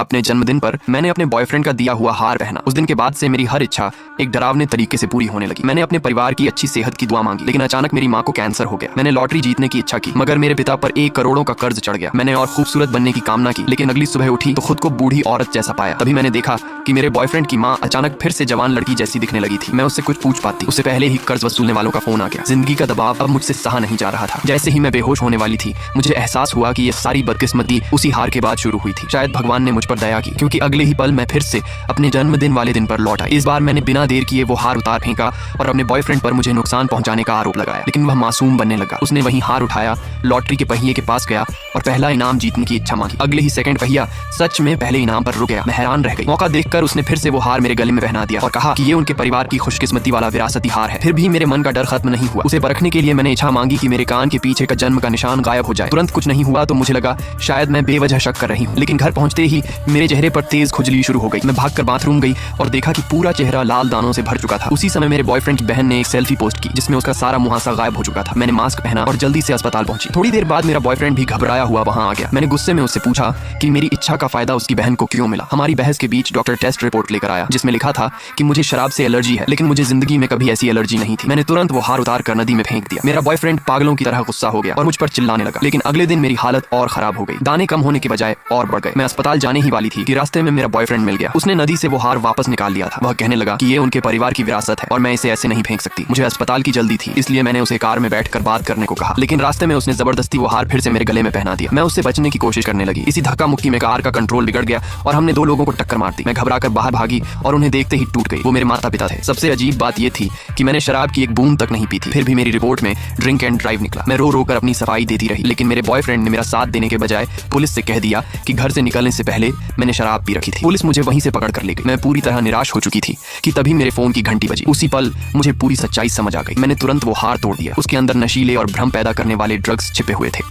अपने जन्मदिन पर मैंने अपने बॉयफ्रेंड का दिया हुआ हार पहना। उस दिन के बाद से मेरी हर इच्छा एक डरावने तरीके से पूरी होने लगी। मैंने अपने परिवार की अच्छी सेहत की दुआ मांगी, लेकिन अचानक मेरी माँ को कैंसर हो गया। मैंने लॉटरी जीतने की इच्छा की, मगर मेरे पिता पर 1 करोड़ों का कर्ज चढ़ गया। मैंने और खूबसूरत बनने की कामना की, लेकिन अगली सुबह उठी तो खुद को बूढ़ी औरत जैसा पाया। तभी मैंने देखा कि मेरे बॉयफ्रेंड की माँ अचानक फिर से जवान लड़की जैसी दिखने लगी थी। मैं उससे कुछ पूछ पाती, उससे पहले ही कर्ज वसूलने वालों का फोन आ गया। जिंदगी का दबाव अब मुझसे सहा नहीं जा रहा था। जैसे ही मैं बेहोश होने वाली थी, मुझे एहसास हुआ कि ये सारी बदकिस्मती उसी हार के बाद शुरू हुई थी। शायद भगवान ने मुझ पर दया की, क्योंकि अगले ही पल मैं फिर से अपने जन्मदिन वाले दिन पर लौट आई। इस बार मैंने बिना देर किए वो हार उतार फेंका और अपने बॉयफ्रेंड पर मुझे नुकसान पहुंचाने का आरोप लगाया। लेकिन वह मासूम बनने लगा। उसने वही हार उठाया, लॉटरी के पहिए के पास गया और पहला इनाम जीतने की इच्छा मांगी। अगले ही सेकंड पहिया सच में पहले इनाम पर रुक गया। मैं हैरान रह गई। मौका देखकर उसने फिर से वो हार मेरे गले में पहना दिया और कहा कि ये उनके परिवार की खुशकिस्मती वाला विरासती हार है। फिर भी मेरे मन का डर खत्म नहीं हुआ। उसे परखने के लिए मैंने इच्छा मांगी कि मेरे कान के पीछे का जन्म का निशान गायब हो जाए। तुरंत कुछ नहीं हुआ तो मुझे लगा शायद मैं बेवजह शक कर रही हूँ। लेकिन घर पहुंचते ही मेरे चेहरे पर तेज खुजली शुरू हो गई। मैं भागकर बाथरूम गई और देखा कि पूरा चेहरा लाल दानों से भर चुका था। उसी समय मेरे बॉयफ्रेंड की बहन ने एक सेल्फी पोस्ट की, जिसमें उसका सारा मुहासा गायब हो चुका था। मैंने मास्क पहना और जल्दी से अस्पताल पहुंची। थोड़ी देर बाद मेरा बॉयफ्रेंड भी घबराया हुआ वहां आ गया। मैंने गुस्से में उससे पूछा कि मेरी इच्छा का फायदा उसकी बहन को क्यों मिला। हमारी बहस के बीच डॉक्टर टेस्ट रिपोर्ट लेकर आया, जिसमें लिखा था कि मुझे शराब से एलर्जी है, लेकिन मुझे जिंदगी में कभी ऐसी एलर्जी नहीं थी। मैंने तुरंत वो हार उतार कर नदी में फेंक दिया। मेरा बॉयफ्रेंड पागलों की तरह गुस्सा हो गया और मुझ पर चिल्लाने लगा। लेकिन अगले दिन मेरी हालत और खराब हो गई। दाने कम होने के बजाय और बढ़ गए। मैं अस्पताल जाने ही वाली थी कि रास्ते में मेरा बॉयफ्रेंड मिल गया। उसने नदी से वो हार वापस निकाल लिया था। वह कहने लगा कि ये उनके परिवार की विरासत है और मैं इसे ऐसे नहीं फेंक सकती। मुझे अस्पताल की जल्दी थी, इसलिए मैंने उसे कार में बैठकर बात करने को कहा। लेकिन रास्ते में उसने जबरदस्ती वो हार फिर से मेरे गले में पहना दिया। मैं उससे बचने की कोशिश करने लगी। इसी धक्का मुक्की में कार का कंट्रोल बिगड़ गया और हमने 2 लोगों को टक्कर मार दी। मैं घबराकर बाहर भागी और उन्हें देखते ही टूट गई। वो मेरे माता पिता थे। सबसे अजीब बात यह थी कि मैंने शराब की एक बूंद तक नहीं पी थी। फिर भी मेरी रिपोर्ट में ड्रिंक एंड ड्राइव निकला। मैं रो रो कर अपनी सफाई देती रही, लेकिन मेरे बॉयफ्रेंड ने मेरा साथ देने के बजाय पुलिस से कह दिया कि घर से निकलने से पहले मैंने शराब पी रखी थी। पुलिस मुझे वहीं से पकड़ कर ले गई। मैं पूरी तरह निराश हो चुकी थी कि तभी मेरे फोन की घंटी बजी। उसी पल मुझे पूरी सच्चाई समझ आ गई। मैंने तुरंत वो हार तोड़ दिया। उसके अंदर नशीले और भ्रम पैदा करने वाले ड्रग्स छिपे हुए थे।